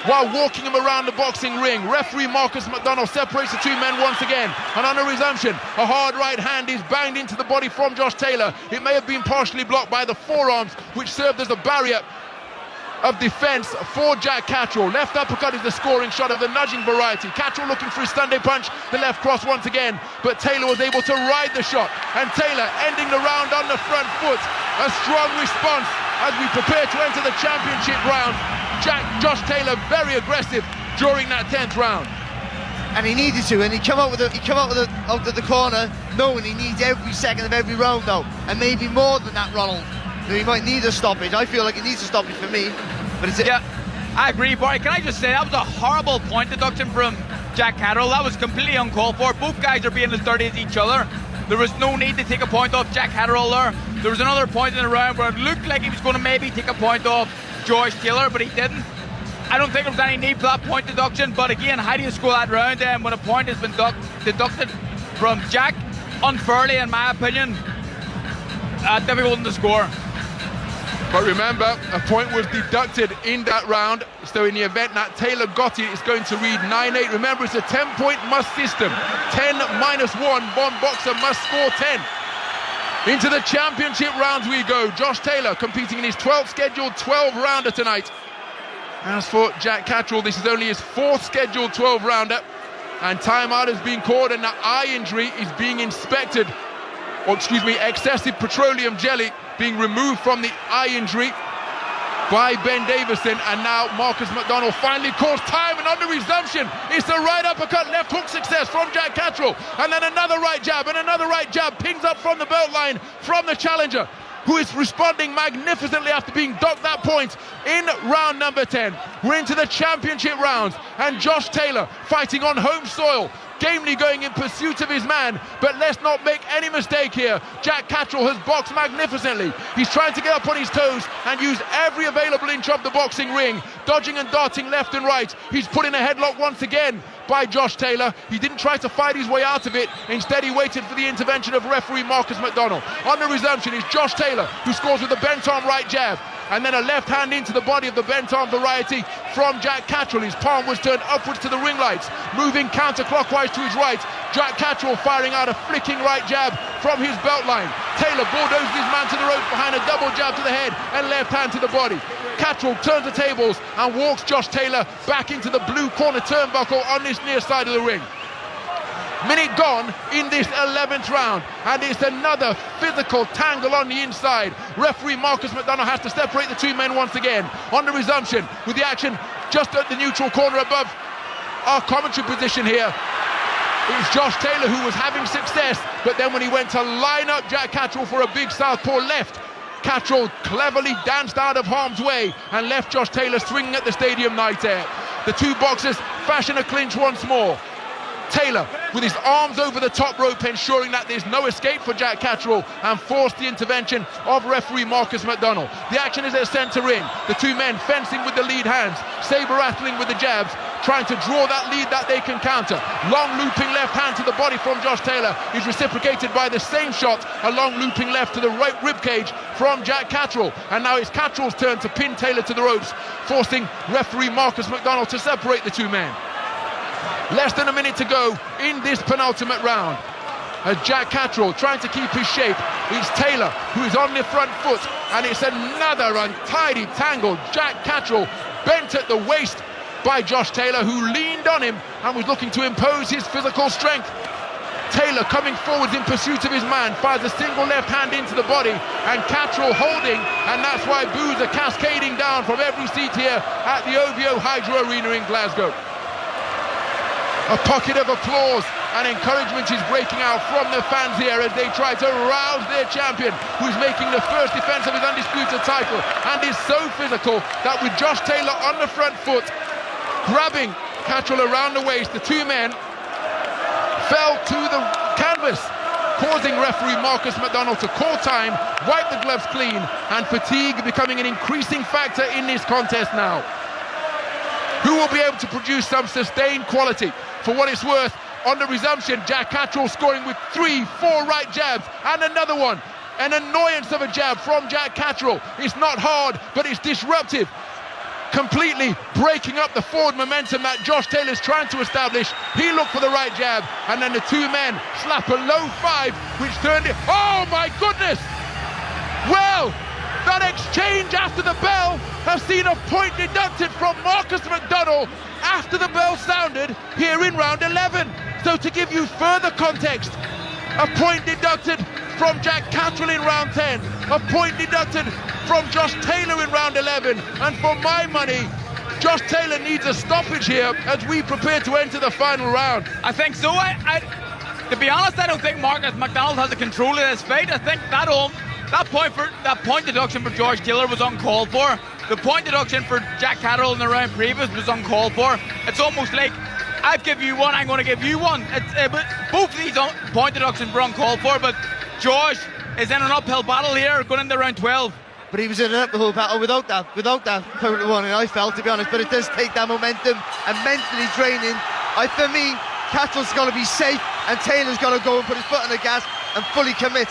while walking him around the boxing ring. Referee Marcus McDonald separates the two men once again, and on a resumption, a hard right hand is banged into the body from Josh Taylor. It may have been partially blocked by the forearms, which served as a barrier of defense for Jack Catterall. Left uppercut is the scoring shot of the nudging variety. Catterall looking for his Sunday punch, the left cross once again, but Taylor was able to ride the shot, and Taylor ending the round on the front foot. A strong response as we prepare to enter the championship round. Josh Taylor very aggressive during that 10th round. And he needed to, and he came out out of the corner knowing he needs every second of every round now, and maybe more than that, Ronald. He might need a stoppage. I feel like he needs a stoppage for me, but it's yeah, I agree, Barry. Can I just say that was a horrible point deduction from Jack Catterall. That was completely uncalled for. Both guys are being as dirty as each other. There was no need to take a point off Jack Catterall there. There was another point in the round where it looked like he was going to maybe take a point off Josh Taylor, but he didn't. I don't think there was any need for that point deduction, but again, how do you score that round when a point has been deducted from Jack unfairly, in my opinion? Difficult to score. But remember, a point was deducted in that round, so in the event that Taylor got it, it's going to read 9-8. Remember, it's a 10-point must system. 10 minus 1, one boxer must score 10. Into the championship rounds we go. Josh Taylor competing in his 12th scheduled 12-rounder tonight. As for Jack Catterall, this is only his 4th scheduled 12-rounder, and timeout has been called, and the eye injury is being inspected, or excuse me, excessive petroleum jelly being removed from the eye injury by Ben Davison, and now Marcus McDonald finally calls time, and on the resumption, it's the right uppercut, left hook success from Jack Catterall, and then another right jab, and another right jab pings up from the belt line from the challenger, who is responding magnificently after being docked that point in round number 10. We're into the championship rounds, and Josh Taylor fighting on home soil, gamely going in pursuit of his man, but let's not make any mistake here. Jack Catterall has boxed magnificently. He's trying to get up on his toes and use every available inch of the boxing ring, dodging and darting left and right. He's put in a headlock once again by Josh Taylor. He didn't try to fight his way out of it. Instead, he waited for the intervention of referee Marcus McDonald. On the resumption is Josh Taylor, who scores with a bent arm right jab, and then a left hand into the body of the bent arm variety from Jack Catterall. His palm was turned upwards to the ring lights, moving counterclockwise to his right. Jack Catterall firing out a flicking right jab from his belt line. Taylor bulldozes his man to the ropes behind a double jab to the head and left hand to the body. Catterall turns the tables and walks Josh Taylor back into the blue corner turnbuckle on this near side of the ring. Minute gone in this 11th round, and it's another physical tangle on the inside. Referee Marcus McDonald has to separate the two men once again. On the resumption, with the action just at the neutral corner above our commentary position here, it was Josh Taylor who was having success, but then when he went to line up Jack Catterall for a big southpaw left, Catterall cleverly danced out of harm's way and left Josh Taylor swinging at the stadium night air. The two boxers fashion a clinch once more. Taylor with his arms over the top rope, ensuring that there's no escape for Jack Catterall, and forced the intervention of referee Marcus McDonald. The action is at centre ring. The two men fencing with the lead hands, saber rattling with the jabs, trying to draw that lead that they can counter. Long looping left hand to the body from Josh Taylor is reciprocated by the same shot, a long looping left to the right rib cage from Jack Catterall. And now it's Catterall's turn to pin Taylor to the ropes, forcing referee Marcus McDonald to separate the two men. Less than a minute to go in this penultimate round. As Jack Catterall trying to keep his shape, it's Taylor who is on the front foot, and it's another untidy tangle. Jack Catterall bent at the waist by Josh Taylor, who leaned on him and was looking to impose his physical strength. Taylor coming forwards in pursuit of his man, fires a single left hand into the body, and Catterall holding, and that's why boos are cascading down from every seat here at the OVO Hydro Arena in Glasgow. A pocket of applause and encouragement is breaking out from the fans here as they try to rouse their champion, who's making the first defense of his undisputed title, and is so physical that with Josh Taylor on the front foot, grabbing Catterall around the waist, the two men fell to the canvas, causing referee Marcus McDonald to call time, wipe the gloves clean, and fatigue becoming an increasing factor in this contest now. Who will be able to produce some sustained quality? For what it's worth, on the resumption, Jack Catterall scoring with 3-4 right jabs, and another one. An annoyance of a jab from Jack Catterall. It's not hard, but it's disruptive, completely breaking up the forward momentum that Josh Taylor's trying to establish. He looked for the right jab, and then the two men slap a low five, which turned it. Oh my goodness! Well, that exchange after the bell has seen a point deducted from Marcus McDonald after the bell sounded here in round 11. So to give you further context, a point deducted from Jack Catterall in round 10, a point deducted from Josh Taylor in round 11, and for my money, Josh Taylor needs a stoppage here as we prepare to enter the final round. I think so. To be honest, I don't think Marcus McDonald has the control of this fight. I think that point deduction for Josh Taylor was uncalled for. The point deduction for Jack Catterall in the round previous was uncalled for. It's almost like, I've given you one, I'm going to give you one. Both of these point deductions were uncalled for, but Josh is in an uphill battle here going into round 12. But he was in an uphill battle without that point one, and I felt, to be honest, but it does take that momentum and mentally draining. For me, Catterall's got to be safe, and Taylor's got to go and put his foot on the gas and fully commit.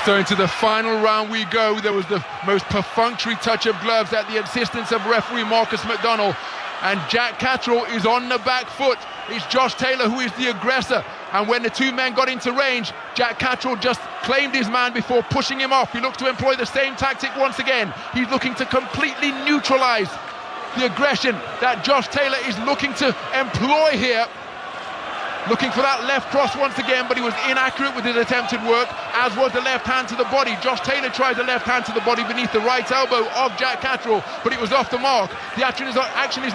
So into the final round we go. There was the most perfunctory touch of gloves at the insistence of referee Marcus McDonald, and Jack Catterall is on the back foot. It's Josh Taylor who is the aggressor, and when the two men got into range, Jack Catterall just claimed his man before pushing him off. He looked to employ the same tactic once again. He's looking to completely neutralize the aggression that Josh Taylor is looking to employ here. Looking for that left cross once again, but he was inaccurate with his attempted work, as was the left hand to the body. Josh Taylor tried the left hand to the body beneath the right elbow of Jack Catterall, but it was off the mark. The action is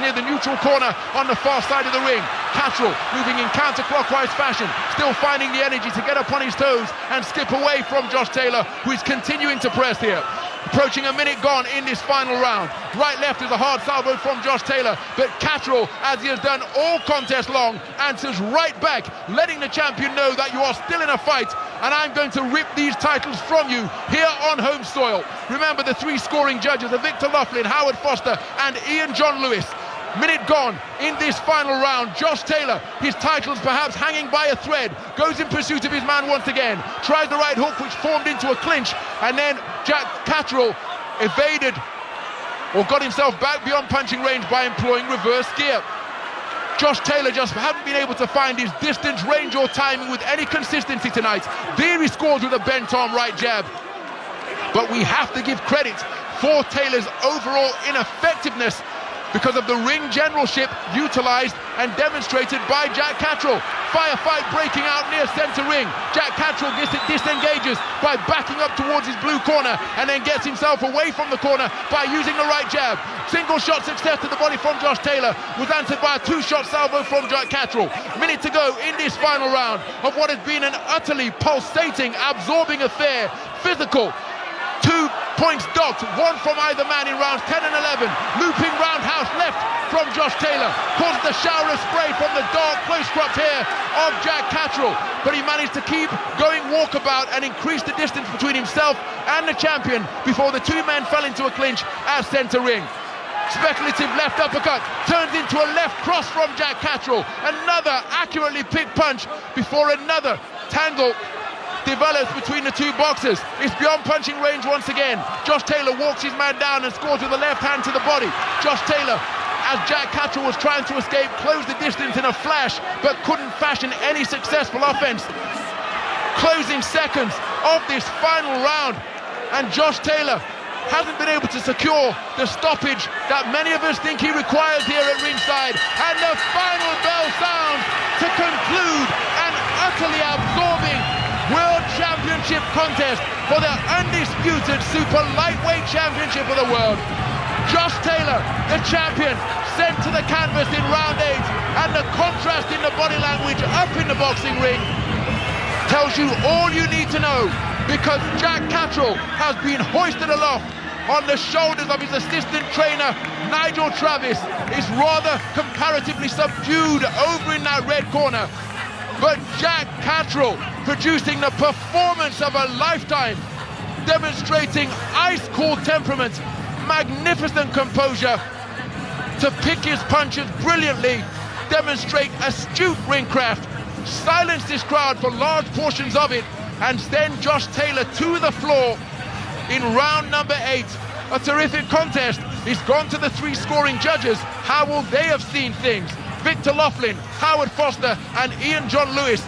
near the neutral corner on the far side of the ring. Catterall moving in counterclockwise fashion, still finding the energy to get up on his toes and skip away from Josh Taylor, who is continuing to press here. Approaching a minute gone in this final round. Right left is a hard salvo from Josh Taylor, but Catterall, as he has done all contest long, answers right back, letting the champion know that you are still in a fight, and I'm going to rip these titles from you here on home soil. Remember, the three scoring judges are Victor Loughlin, Howard Foster and Ian John Lewis. Minute gone in this final round. Josh Taylor, his titles perhaps hanging by a thread, goes in pursuit of his man once again, tries the right hook which formed into a clinch, and then Jack Catterall evaded or got himself back beyond punching range by employing reverse gear. Josh Taylor just haven't been able to find his distance, range or timing with any consistency tonight. There he scores with a bent arm right jab. But we have to give credit for Taylor's overall ineffectiveness because of the ring generalship utilised and demonstrated by Jack Catterall. Firefight breaking out near centre ring. Jack Catterall disengages by backing up towards his blue corner and then gets himself away from the corner by using the right jab. Single shot success to the body from Josh Taylor was answered by a two-shot salvo from Jack Catterall. Minute to go in this final round of what has been an utterly pulsating, absorbing affair. Physical. Two Points docked, one from either man in rounds 10 and 11. Looping roundhouse left from Josh Taylor. Causes the shower of spray from the dark close-cropped hair of Jack Catterall. But he managed to keep going walkabout and increase the distance between himself and the champion before the two men fell into a clinch at centre ring. Speculative left uppercut turns into a left cross from Jack Catterall. Another accurately picked punch before another tangle develops between the two boxers. It's beyond punching range once again. Josh Taylor walks his man down and scores with the left hand to the body. Josh Taylor, as Jack Catterall was trying to escape, closed the distance in a flash but couldn't fashion any successful offense. Closing seconds of this final round, and Josh Taylor hasn't been able to secure the stoppage that many of us think he requires here at ringside. And the final bell sounds to conclude an utterly absorbing World Championship contest for the undisputed Super Lightweight Championship of the world. Josh Taylor, the champion, sent to the canvas in round 8, and the contrast in the body language up in the boxing ring tells you all you need to know, because Jack Catterall has been hoisted aloft on the shoulders of his assistant trainer Nigel Travis. Is rather comparatively subdued over in that red corner. But Jack Catterall producing the performance of a lifetime, demonstrating ice-cold temperament, magnificent composure, to pick his punches brilliantly, demonstrate astute ring craft, silence this crowd for large portions of it, and send Josh Taylor to the floor in round number 8. A terrific contest. He's gone to the 3 scoring judges. How will they have seen things? Victor Laughlin, Howard Foster and Ian John Lewis